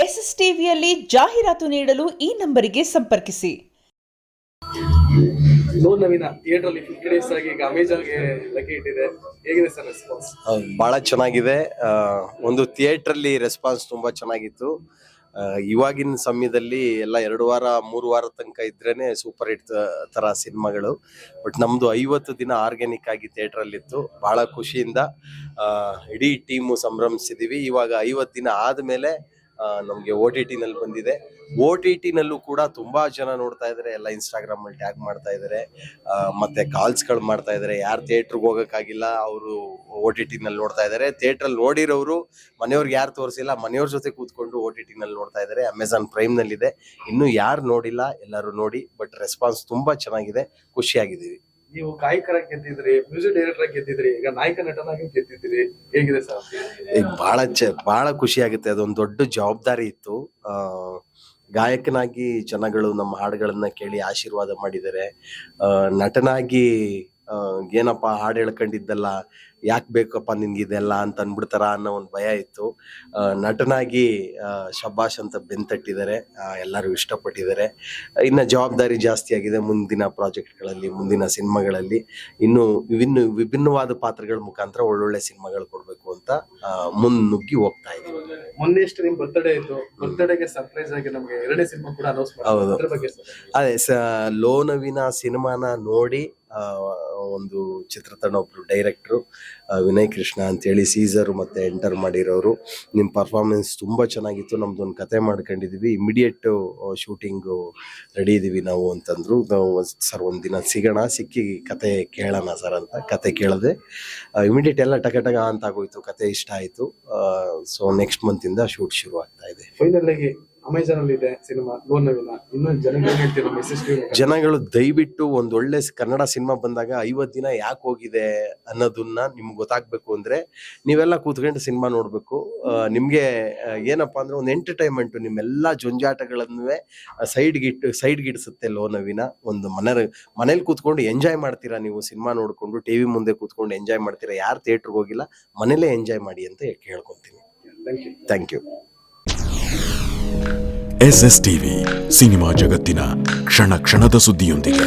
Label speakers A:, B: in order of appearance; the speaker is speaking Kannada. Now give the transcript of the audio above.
A: ಎಸ್ಎಸ್ ಟಿವಿಯಲ್ಲಿ ಜಾಹೀರಾತು ನೀಡಲು ಈ ನಂಬರಿಗೆ ಸಂಪರ್ಕಿಸಿ.
B: ಲೋನ್ ನವೀನ ಥಿಯೇಟರ್ ಅಲ್ಲಿ 50 ಡೇಸ್ ಆಗಿ ಈಗ ಅಮೆಜಾನ್ಗೆ ಲಗ್ಗೆ ಇಟ್ಟಿದೆ. ಹೇಗಿದೆ ಸರ್ ರೆಸ್ಪಾನ್ಸ್?
C: ಬಹಳ ಚೆನ್ನಾಗಿದೆ. ಒಂದು ಥಿಯೇಟರ್ ಅಲ್ಲಿ ರೆಸ್ಪಾನ್ಸ್ ತುಂಬಾ ಚೆನ್ನಾಗಿತ್ತು. ಇವಾಗಿನ ಸಮಯದಲ್ಲಿ ಎಲ್ಲ 2 ವಾರ 3 ವಾರ ತನಕ ಇದ್ರೇನೆ ಸೂಪರ್ ಹಿಟ್ ತರ ಸಿನಿಮಾಗಳು. ಬಟ್ ನಮ್ದು 50 ದಿನ ಆರ್ಗ್ಯಾನಿಕ್ ಆಗಿ ಥಿಯೇಟರ್ ಅಲ್ಲಿ ಇತ್ತು. ಬಹಳ ಖುಷಿಯಿಂದ ಇಡೀ ಟೀಮು ಸಂಭ್ರಮಿಸಿದೀವಿ. ಇವಾಗ 50 ದಿನ ಆದ್ಮೇಲೆ ನಮ್ಗೆ OTT ನಲ್ಲಿ ಬಂದಿದೆ. OTT ನಲ್ಲೂ ಕೂಡ ತುಂಬಾ ಜನ ನೋಡ್ತಾ ಇದಾರೆ. ಎಲ್ಲ ಇನ್ಸ್ಟಾಗ್ರಾಮ್ ಅಲ್ಲಿ ಟ್ಯಾಗ್ ಮಾಡ್ತಾ ಇದಾರೆ, ಮತ್ತೆ ಕಾಲ್ಸ್ ಗಳು ಮಾಡ್ತಾ ಇದಾರೆ. ಯಾರು ಥಿಯೇಟರ್ಗೆ ಹೋಗಕ್ಕಾಗಿಲ್ಲ ಅವರು OTT ನಲ್ಲಿ ನೋಡ್ತಾ ಇದಾರೆ. ಥಿಯೇಟರ್ ಅಲ್ಲಿ ನೋಡಿರೋರು ಮನೆಯವ್ರಿಗೆ ಯಾರು ತೋರಿಸಿಲ್ಲ, ಮನೆಯವ್ರ ಜೊತೆ ಕೂತ್ಕೊಂಡು OTT ನಲ್ಲಿ ನೋಡ್ತಾ ಇದಾರೆ. ಅಮೆಜಾನ್ ಪ್ರೈಮ್ ನಲ್ಲಿ ಇದೆ. ಇನ್ನು ಯಾರು ನೋಡಿಲ್ಲ ಎಲ್ಲರೂ ನೋಡಿ. ಬಟ್ ರೆಸ್ಪಾನ್ಸ್ ತುಂಬಾ ಚೆನ್ನಾಗಿದೆ, ಖುಷಿಯಾಗಿದ್ದೀವಿ.
B: ನೀವು ಗಾಯಕರಾಗಿ ಗೆದ್ದಿದ್ರಿ, ಮ್ಯೂಸಿಕ್ ಡೈರೆಕ್ಟರ್ ಆಗಿ ಗೆದ್ದಿದ್ರಿ, ಈಗ ನಾಯಕ ನಟನಾಗಿ ಗೆದ್ದಿದ್ದೀರಿ. ಹೇಗಿದೆ ಸರ್?
C: ಈಗ ಬಹಳ ಖುಷಿ ಆಗುತ್ತೆ. ಅದೊಂದು ದೊಡ್ಡ ಜವಾಬ್ದಾರಿ ಇತ್ತು. ಗಾಯಕನಾಗಿ ಜನಗಳು ನಮ್ಮ ಹಾಡುಗಳನ್ನ ಕೇಳಿ ಆಶೀರ್ವಾದ ಮಾಡಿದ್ದಾರೆ. ನಟನಾಗಿ ಏನಪ್ಪ ಹಾಡು ಹೇಳ್ಕೊಂಡಿದ್ದಲ್ಲ, ಯಾಕೆ ಬೇಕಪ್ಪ ನಿನ್ಗಿದೆಲ್ಲ ಅಂತ ಅನ್ಬಿಡ್ತಾರ ಅನ್ನೋ ಒಂದು ಭಯ ಇತ್ತು. ನಟನಾಗಿ ಶಬಾಷ್ ಅಂತ ಬೆಂತಟ್ಟಿದ್ದಾರೆ, ಎಲ್ಲರೂ ಇಷ್ಟಪಟ್ಟಿದ್ದಾರೆ. ಇನ್ನು ಜವಾಬ್ದಾರಿ ಜಾಸ್ತಿ ಆಗಿದೆ. ಮುಂದಿನ ಪ್ರಾಜೆಕ್ಟ್ಗಳಲ್ಲಿ, ಮುಂದಿನ ಸಿನಿಮಾಗಳಲ್ಲಿ ಇನ್ನು ವಿಭಿನ್ನವಾದ ಪಾತ್ರಗಳ ಮುಖಾಂತರ ಒಳ್ಳೊಳ್ಳೆ ಸಿನಿಮಾಗಳು ಕೊಡ್ಬೇಕು ಅಂತ ಮುನ್ನುಗ್ಗಿ ಹೋಗ್ತಾ ಇದೀವಿ.
B: ಮೊನ್ನೆ ಎಷ್ಟು ನಿಮ್ ಬರ್ತ್ಡೇ ಇತ್ತು, ಬರ್ತ್ಡೇಗೆ ಸರ್ಪ್ರೈಸ್ ಆಗಿ ನಮ್ಗೆ 2ನೇ ಸಿನಿಮಾ ಕೂಡ ಅನೌನ್ಸ್ ಮಾಡಿದ್ರು. ಅದ್ರ ಬಗ್ಗೆ
C: ಅದೇ ಲೋನವಿನ ಸಿನಿಮಾನ ನೋಡಿ ಒಂದು ಚಿತ್ರತಂಡ ಒಬ್ರು ಡೈರೆಕ್ಟ್ರು ವಿನಯ್ ಕೃಷ್ಣ ಅಂತೇಳಿ ಸೀಸರ್ ಮತ್ತೆ ಎಂಟರ್ ಮಾಡಿರೋರು, ನಿಮ್ಮ ಪರ್ಫಾರ್ಮೆನ್ಸ್ ತುಂಬಾ ಚೆನ್ನಾಗಿತ್ತು, ನಮ್ದೊಂದು ಕತೆ ಮಾಡ್ಕೊಂಡಿದೀವಿ, ಇಮಿಡಿಯೇಟ್ ಶೂಟಿಂಗ್ ರೆಡಿ ಇದೀವಿ ನಾವು ಅಂತಂದ್ರು. ನಾವು ಸರ್ ಒಂದಿನ ಸಿಗೋಣ, ಸಿಕ್ಕಿ ಕತೆ ಕೇಳೋಣ ಸರ್ ಅಂತ ಕತೆ ಕೇಳಿದೆ. ಇಮಿಡಿಯೇಟ್ ಎಲ್ಲ ಟಕ ಅಂತ ಆಗೋಯ್ತು. ಕತೆ ಇಷ್ಟ ಆಯ್ತು. ಸೊ ನೆಕ್ಸ್ಟ್ ಮಂತ್ ಇಂದ ಶೂಟ್ ಶುರು ಆಗ್ತಾ ಇದೆ.
B: ಫೈನಲ್ ಆಗಿ ಅಮೆಜಾನ್ ಅಲ್ಲಿ ಇದೆ ಸಿನಿಮಾ ಲೋನ್ ನವೀನ. ಇನ್ನು
C: ಜನಗಳು ದಯವಿಟ್ಟು ಒಂದೊಳ್ಳೆ ಕನ್ನಡ ಸಿನಿಮಾ ಬಂದಾಗ 50 ದಿನ ಯಾಕೆ ಹೋಗಿದೆ ಅನ್ನೋದನ್ನ ನಿಮ್ಗೆ ಗೊತ್ತಾಗ್ಬೇಕು ಅಂದ್ರೆ ನೀವೆಲ್ಲ ಕೂತ್ಕೊಂಡು ಸಿನಿಮಾ ನೋಡ್ಬೇಕು. ನಿಮ್ಗೆ ಏನಪ್ಪಾ ಅಂದ್ರೆ ಒಂದು ಎಂಟರ್ಟೈನ್ಮೆಂಟ್, ನಿಮ್ಮೆಲ್ಲಾ ಜಂಜಾಟಗಳನ್ನುವೆ ಸೈಡ್ಗಿಡಿಸುತ್ತೆ ಲೋನ್ ನವೀನ. ಒಂದು ಮನೇಲಿ ಕೂತ್ಕೊಂಡು ಎಂಜಾಯ್ ಮಾಡ್ತೀರಾ ನೀವು ಸಿನಿಮಾ ನೋಡ್ಕೊಂಡು, ಟಿವಿ ಮುಂದೆ ಕೂತ್ಕೊಂಡು ಎಂಜಾಯ್ ಮಾಡ್ತೀರಾ. ಯಾರು ಥಿಯೇಟರ್ಗೆ ಹೋಗಿಲ್ಲ, ಮನೇಲೇ ಎಂಜಾಯ್ ಮಾಡಿ ಅಂತ ಕೇಳ್ಕೊಂತೀನಿ. Thank you.
D: SS TV, cinema ಜಗತ್ತಿನ ಕ್ಷಣ ಕ್ಷಣದ ಸುದ್ದಿಯೊಂದಿಗೆ.